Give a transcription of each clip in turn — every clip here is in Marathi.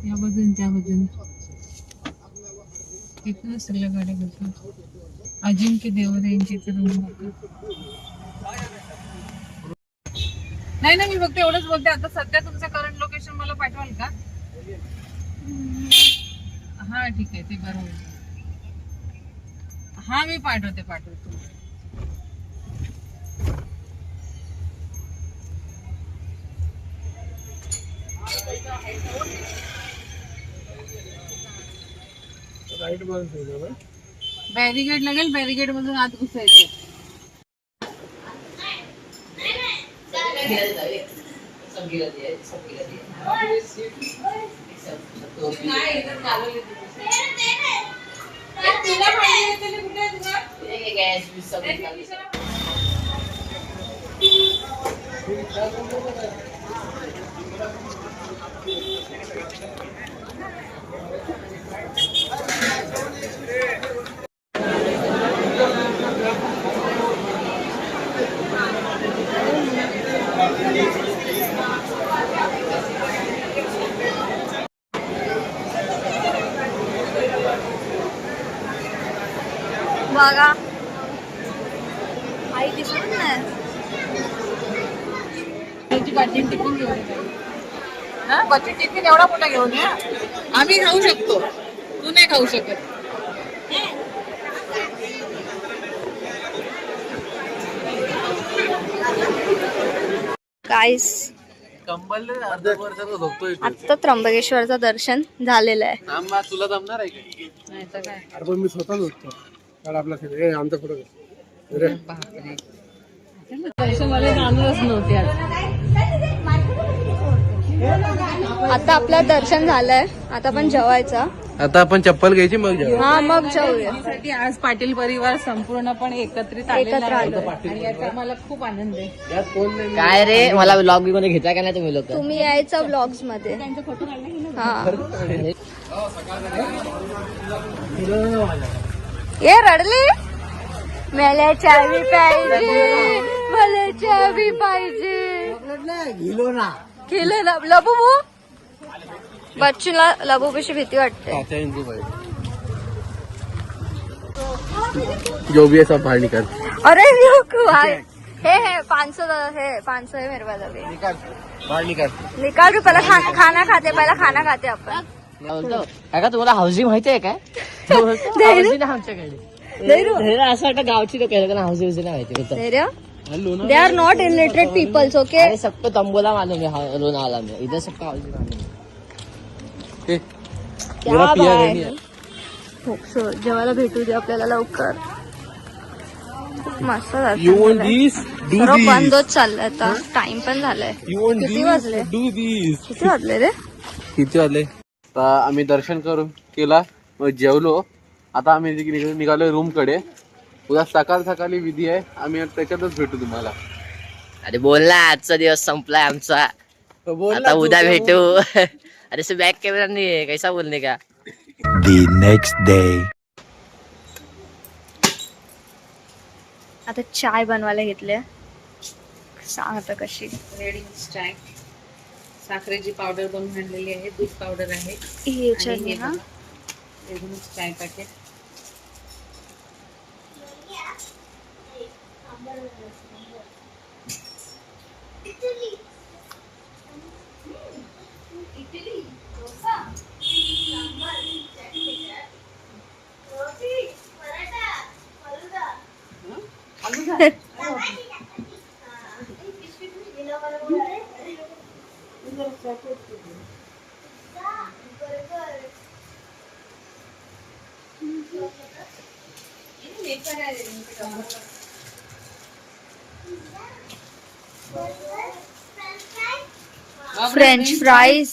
या बाजून त्या बाजून तिथूनच सगळ्या गाड्या घेतो. अजिंक्य देवरे यांची तर नाही ना, मी फक्त एवढंच बोलते. आता सध्या तुमचं करंट लोकेशन मला पाठवाल का? हा ठीक आहे, ते बरं होईल. हा मी पाठवते. बॅरिगेड लागेल, बॅरिगेड मधून आत घुसायचं. बघा आई दिसत नाही. टिफिन घेऊन हा, बच्ची टिफिन एवढा मोठा घेऊन या. आम्ही खाऊ शकतो, तू नाही खाऊ शकत. गाईस आता त्र्यंबकेश्वरचं दर्शन झालेलं आहे. तुला जमणार आहे का? नाही तर काय. अरे पण मी स्वतः होतो आपला आमचा फोटो मला जाणवलंच नव्हती आज. आता आपलं दर्शन झालंय, आता पण जेवायचं. आता आपण चप्पल घ्यायची मग जाऊ. हा मग जाऊया. साठी आज पाटील परिवार संपूर्णपणे एकत्रित आलेला आहे. आणि याचा मला खूप आनंद आहे. काय रे, मला ब्लॉग बी कोणी घेता का नाही तुम्ही लोक? तुम्ही यायचं ब्लॉग्स मध्ये. हा ये रडली. मला चावी पाहिजे, मला चावी पाहिजे. केलं ना लबू. बच्चूला लबू पेशी भीती वाटते. जो भी है सब बाहर निकाल. अरे रुक भाई. हे 500 है मेरे पास अभी. बाहर निकाल. निकाल के पहले खाना खाते आपण. का तुम्हाला हाऊसिंग माहितीये काय? हाऊसिंग आमच्याकडे असं वाटतं गावची लोक हाऊसिंग नाही माहिती होतं. They are not illiterate peoples. Okay सबको तंबोला मालूम है, लोनावाला में इधर सबका हाऊसिंग मालूम है. क्या बाय. जेवायला भेटू दे आपल्याला लवकर. मस्त सर्व बंद होत चाललंय आता. टाइम पण झालाय. किती वाजले रे? किती वाजले? आम्ही दर्शन करून केला, मग जेवलो. आता आम्ही निघालो रूम कडे. उद्या सकाळी विधी आहे, आम्ही त्याच्यातच भेटू तुम्हाला. अरे बोल ना, आजचा दिवस संपलाय आमचा. आता उद्या भेटू. अरे से बॅक कॅमेरा नाही आहे, कैसा बोलणे का? The next day. आता चाय बनवायला घेतले. सांग आता कशी. रेडी चाय, साखरेची पावडर बनवून आणलेली आहे, दूध पावडर आहे. चाय पॅकेट. French fries.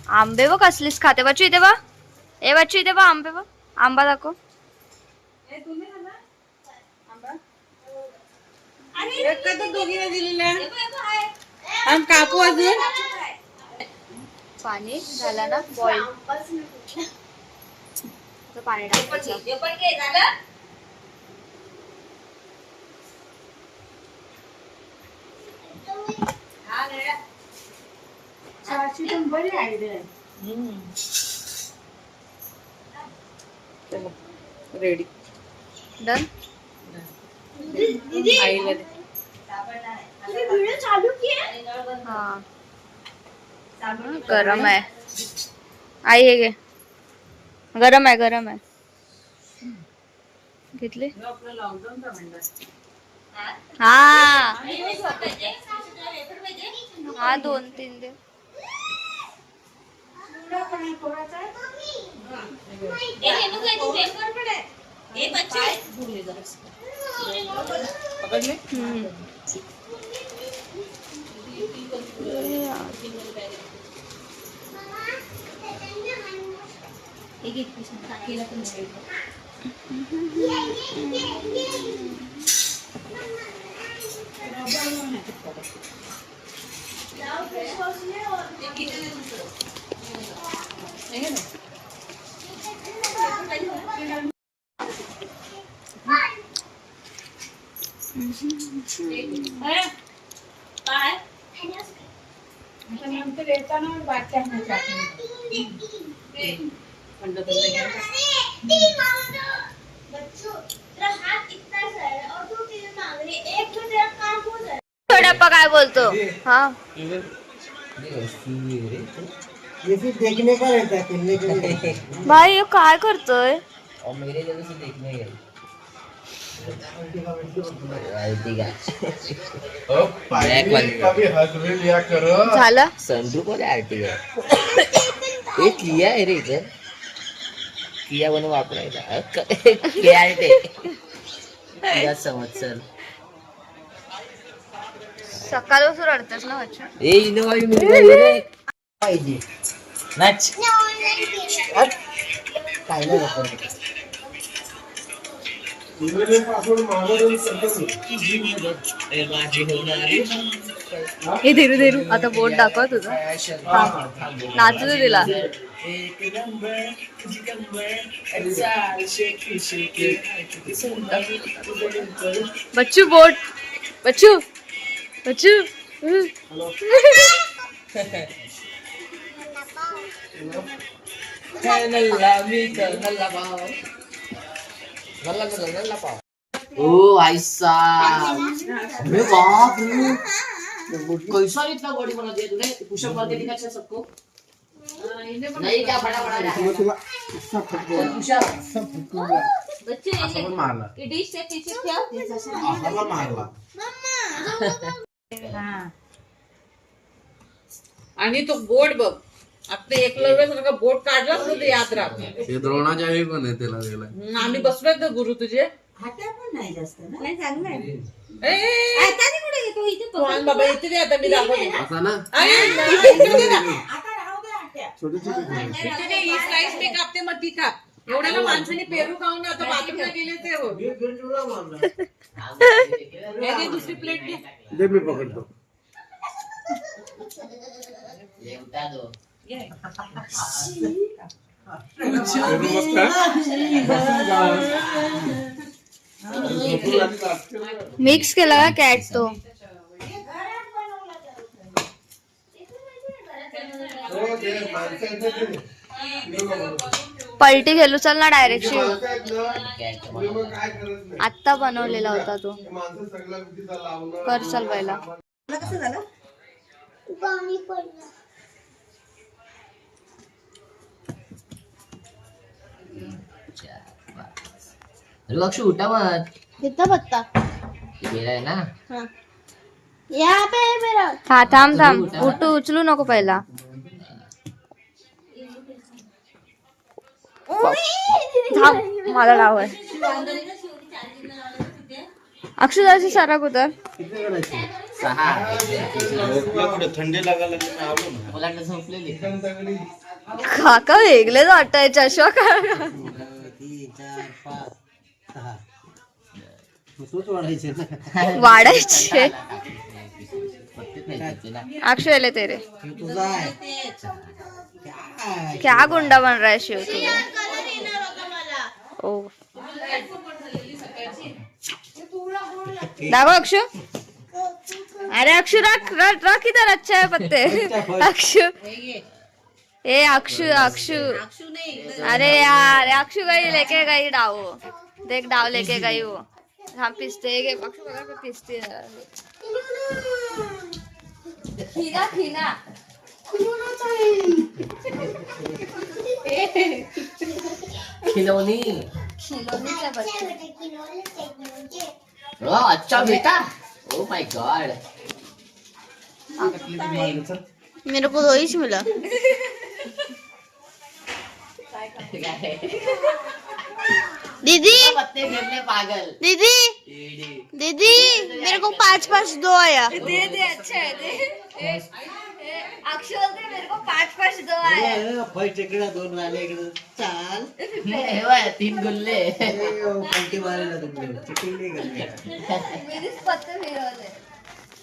आंबे बघ कसलीच खाते. बच्चू इथे बघ. बच्चू इथे बघ. आंबे बघ. आंबा दाखव. दोघीला दिलेला कापू अजून. पाणी झालं ना बॉईल. पाणी टाकायचं. Ready done. आईला दे. हा गरम आहे. आई हे घे. गरम आहे गरम आहे. घेतले. हा हा 2-3 दे. पकडले. नंतर येताना बाटल्या छोटाप्पा काय बोलतो. हा देखने का रहता है, खेलने का नहीं. भाई हे काय करतोय. और मेरे जगह से देखने गए. झालं. संधू को आरटीगा हे किया आहे रे इथं. किया बनवून वापरायचा किया संवत्सर. सकाळपासून रडतेस ना बच्चा. ए इनोवा रे पाहिजे नाच काय नाही नको. हे धीरू धीरू आता बोट दाखव तुझं. नाचू दे तिला. बच्चू बोट. बच्चू बच्चू. ओ ऐसा. अरे बाप रे कैसा इतना बॉडी बना दिया तूने. पुशअप करके दिखा सबको. नहीं क्या बड़ा बड़ा बच्चे मारला आणि तो बोट बघ. आता एकलव्यासारखा बोट काढला असतो ते याद राहत. हे द्रोणाच्या आई पण आहे त्याला गेला. आम्ही बसलोय तर गुरु तुझे. बाबा इथे दे आता मी दाखवते. असा ना ही स्लाइस मी कापते मग ती काप. एवढ्याला माणसाने पेरू खाऊन आता बाथरूमला गेले ते हो. हे दुसरी प्लेट घे. मी पकडतो. मिक्स केला का कॅट तो. पलटी गेलो चल ना डायरेक्ट शिव. आत्ता बनवलेला होता तो. कर चल पहिला. अरे अक्षु उठा मत. कितना पत्ता गेलाय ना. यहाँ पे है मेरा. हा थांब थांब. उचलू नको पहिला. थांब मला लाव आहे. अक्षु जराशी सरक उतर. थंडी लागायला मला झोपलेली. काका वेगळेच वाटायचे अशोक. वाढायचे. अक्षु एले तेरे क्या गुंडा बन रहा है शिव तू. ओ दाखव अक्षु. अरे अक्षु रख रख रख इधर, अच्छा है पत्ते। अक्षु ए अक्षु अक्षु अरे यार अक्षु गई लेके गई डाव, देख डाव लेके गई वो। हाँ पिसते अक्षु बघा पे पिसते खीना खीना खिलौनी। खिलौनीचा बच्चा। अच्छा बेटा, ओ माय गॉड। मेरे को दो ही मिला। दीदी पत्ते खेलने पागल। दीदी एडी। दीदी मेरे को 5-5 दो आया। दे दे अच्छा है दे। अक्षय बोलते मेरे को 5-5 दो आया। फर्स्ट इकडे 2 राहिले इकडे चाल हे बघ, 3 गुल्ले। पलटी मारायला तुम्ही चिटिंग नाही करते मेरीच पत्ते फिरवले।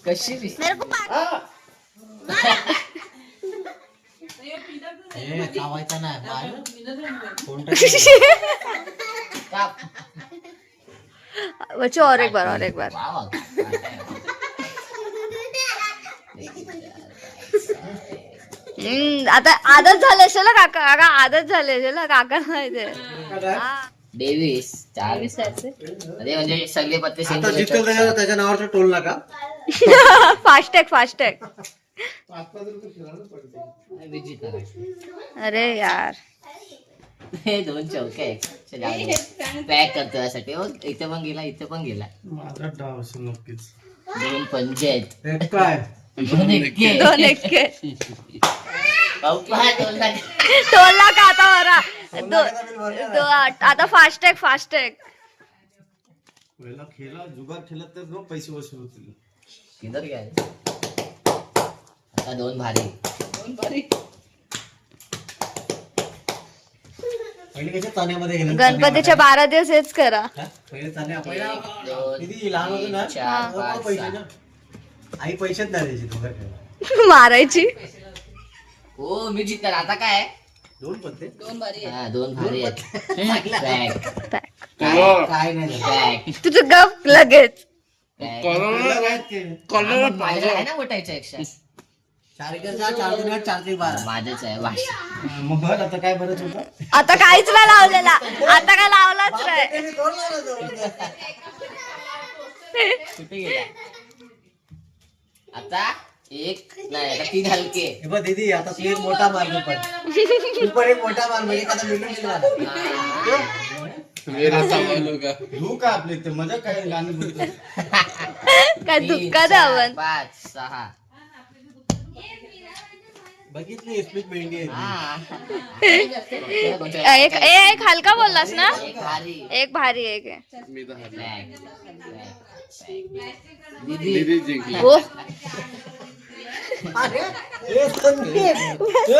कशी दिसते? मेरे को 5 ए खावायचा ना मार कोणता काप। बच्चों और एक बार वाव। आता आदत झाली असेल ना काका, काका आदत झाली असेल ना काका माहिती डेव्हिस 4 अरे म्हणजे सगळे पत्ते आता जितकं त्याच्या नावावर टोल नका फास्ट टॅग अरे यार हे 2 चौके पॅक करतो यासाठी। हो इथे पण गेला, इथे पण गेला। माझा डाव असेल नक्कीच 2 पंचे आहेत। काय 2 एक्के। 2 एक्के पप्पा टोलला। टोलला का आता बरा आता फास्ट टॅग पहिला खेळा जुगार खेळत तर मग पैसे वसूल होतील। किधर गेले? आता 2 भारी। पहिले कसे ताण्यामध्ये गेले गणपतीच्या 12 दिवस हेच करा। पहिले ताण्या पहिला 1 2 किती लहान होतो ना 4 तेव्हा 5 पैसे 6 ना आई पैसेच नाही द्यायची जुगार खेळायला मारायची। हो मी जिंकणार। आता काय? 2 पत्ते 2 भारी आहे. हा 2 भारी आहेत। पॅक काय नाही पॅक तुझं गप लगेच माझ्या आहे ना मोठायच्या एकशे 4 एकर 4 दिवस 4 ते 12 माझ्याच आहे भाषा। मग बघ आता काय बरंच होतं आता काहीच नाही लावलेला, आता काय लावलाच नाही। त्याने तोड लावलं कुठे गेला? आता 1 नाही, आता 3 हलके। हे बघ दीदी आता तू एक मोठा मार तू पण एक मोठा मार म्हणजे एखादा मिळून गेला धू का आपले ते मजा काय गाणी बोलतो काय दुःखा धावन 5 6 बघितली स्पीच मेंढी एक हलका बोललास ना, एक भारी। एक भारी एक आहे। दीदी ओ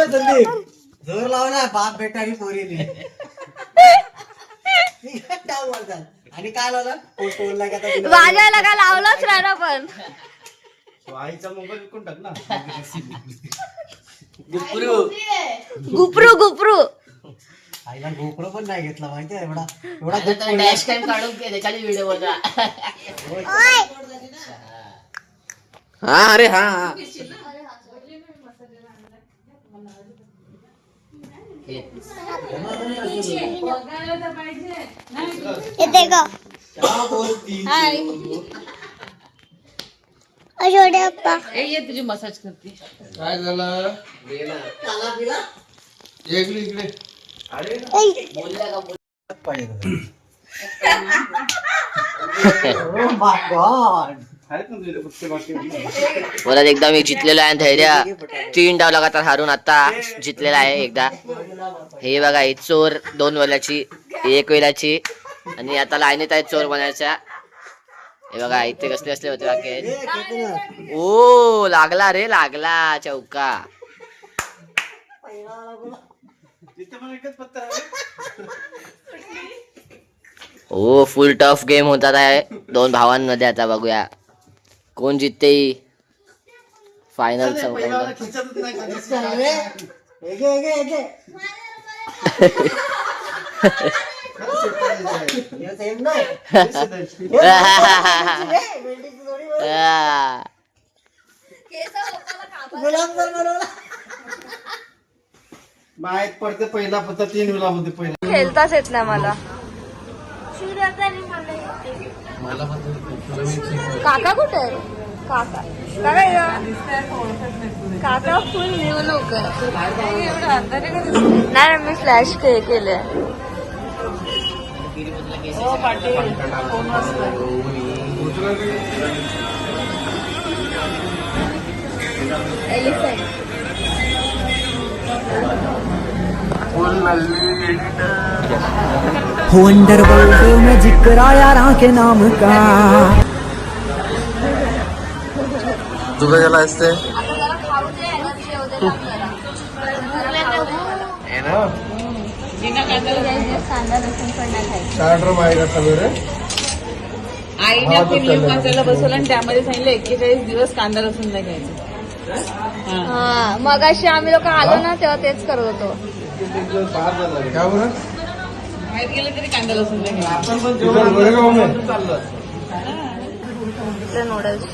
संदीप जोर लावला बाप बेटा आणि पोरीने आणि काय लावला टोलला का वाजायला काय लावलाच नाही ना पण आईचा मोबाईल विकून टाक ना गुपरू आईला गोप्रो पण नाही घेतला माहितीये एवढा एवढा डॅश कॅम काढून त्याच्याने व्हिडिओ बघा। हा अरे हा ये तुझी मसाज करते। काय झालं इकडे इकडे बोलल्या का बोला एकदा मी जितलेलो आहे धैर्य 3 डाव लगातार हारून आता जितलेला आहे एकदा। हे बघा ही चोर 2 वेळाची 1 वेळाची आणि आता लाईनीत आहे चोर बनायच्या। हे बघा इथे कसले असले होते बाकी। ओ लागला रे लागला चौका। ओ फुल टफ गेम होतात आहे 2 भावांमध्ये। आता बघूया कोण जितते फायनल गुलाबजाम बनवला बाहेर पडते पहिला पत्ता 3 गुलाब होते पहिला खेळताच येत नाही मला. काका कुठे आहे? काका काका फुल निवडणूक नाही मी फ्लॅश केले. हो पाटील कोण वाजता हो अंडरवर्ल्ड में जिक्र आया राह के नाम का. तुझं ज्याला असते आईने आपण लिंब वाचायला बसवलं आणि त्यामध्ये सांगितलं 41 दिवस कांदा लसूण नाही घ्यायचं. हा मगाशी आम्ही लोक आलो ना तेव्हा तेच करत होतो. बाहेर गेलं तरी कांदा लसूण नाही घ्यायचं. नूडल्स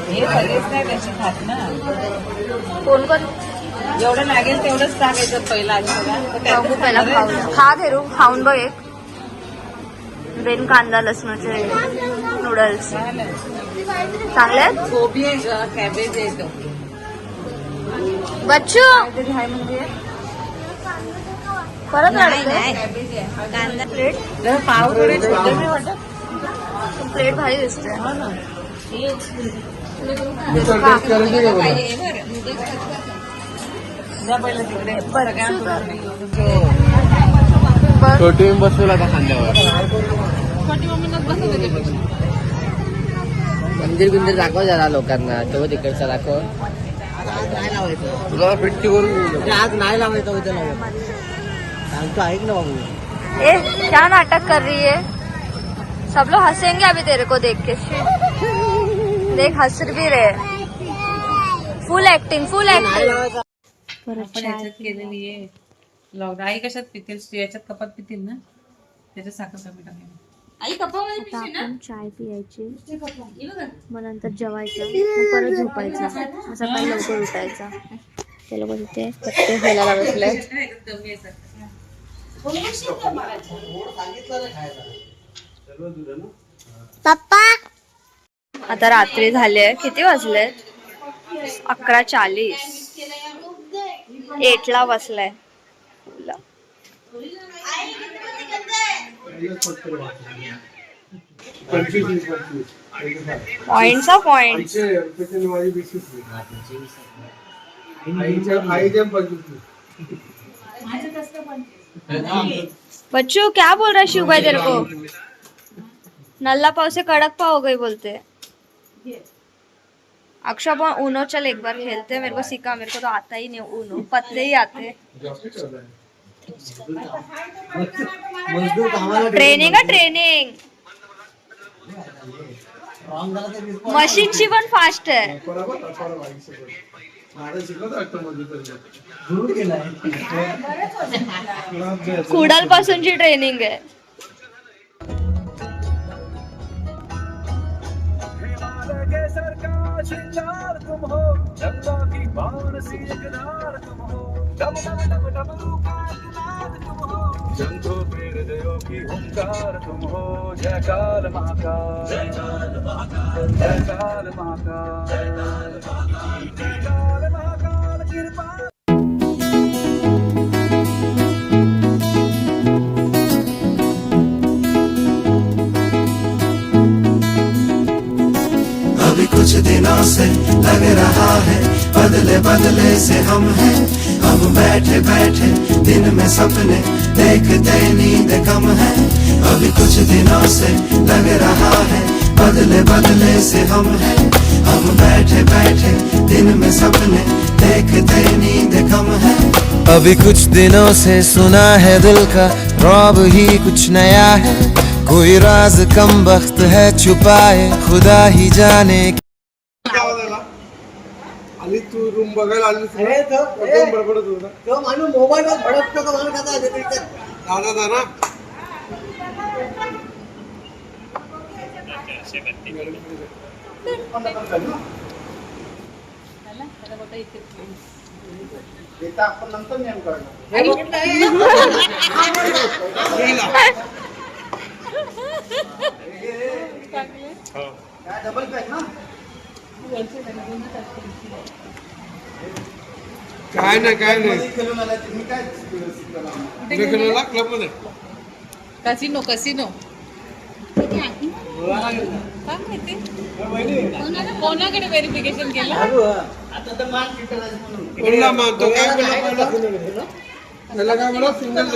हे सगळेच नाही त्याची खात ना. कोण कोण जेवढं लागेल तेवढंच टाकायचं पहिला आधी सगळं. तर त्यातच बघू पहिला खाणार खाऊ आहे. खा घेरू खाऊन बघ एक. बेन कांदा लसणाचे नूडल्स चांगले आहेत. गोबी आहे ग, कॅबेज आहे तो. बच्चू काहीतरी आहे म्हणजे परत वाढते कॅबेज आहे. कांदा प्लेट जर पाव थोडे छोटे नाही वाटत. प्लेट भारी दिसते. हो ना. जा पहिलं तिकडे सगळ्यांना छोटी बसवला आता खांद्यावर. छोटी मम्मीनंच बसवलं त्याच्यापेक्षा. मंदिर बिंदिर दाखव जरा लोकांना. तो तिकडचा दाखव. नाही लावायचं तुला फिटची करून आज नाही लावायचं उद्या लावायचं सांगतो ऐक ना बाबू. ए क्या नाटक कर रही है? सब लोग हंसेंगे अभी तेरे को देख के. देख हंस भी रहे. फुल एक्टिंग फुल एक्टिंग. आपण याच्यात केलेली आहे लॉग. आई कशात पितील? याच्यात कपात पितील ना, त्याच्यात साखर कमी टाकेल. आई कपामध्ये पिशील ना. आपण चाय पियायची मग नंतर जेवायचं मग परत झोपायचं मग सकाळी लवकर उठायचं. ते लोक तिथे कट्टे खायला बसले. कमी आहे सर. पप्पा आता रात्री झाले. किती वाजले? 11:40. 8ला बसलाय. पॉइंटचा पॉइंट. बच्चू क्या बोल रहा है शिव भाई तेरे को? नल्ला पाव से कड़क पाव हो गई बोलते. अक्षय अपन ऊनो चल एक बार खेलते हैं. मेरे को सिखा. मेरे को तो आता ही नहीं ऊनो. पत्ते ही आते. मजदूर कामाला ट्रेनिंग का ट्रेनिंग. मशीनची पण फास्ट आहे. कुडाल पासूनची ट्रेनिंग आहे. जंतो पेड़ दयो की ओंकार तुम हो. जय काल महाकाल, जय काल महाकाल, जय काल महाकाल, जय काल महाकाल कृपा. अभी कुछ दिनों से लग रहा है बदले बदले से हम हैं. हम बैठे बैठे दिन में सपने देखते नींद कम है. अभी कुछ दिनों से लग रहा है बदले बदले से हम हैं. हम बैठे बैठे दिन में सपने देखते नींद कम है. अभी कुछ दिनों से सुना है दिल का रौब ही कुछ नया है. कोई राज कम वक्त है छुपाए खुदा ही जाने. आणि तू रूम बघायला आलीस ना? अरे तो एकदम बडबडत होता. तो माणूस मोबाईलवर भडकतो का माणूस आता दादा आपण नंतर नियम काढणार. डबल पॅक ना. काय नाही खेळून आला तुम्ही काय क्लब मध्ये कसिनो कसिनो कोणाकडे व्हेरिफिकेशन केलं आता तर मान चिटकला म्हणून बोलला मानतो काय बोलला त्याला काय बोला सिंगल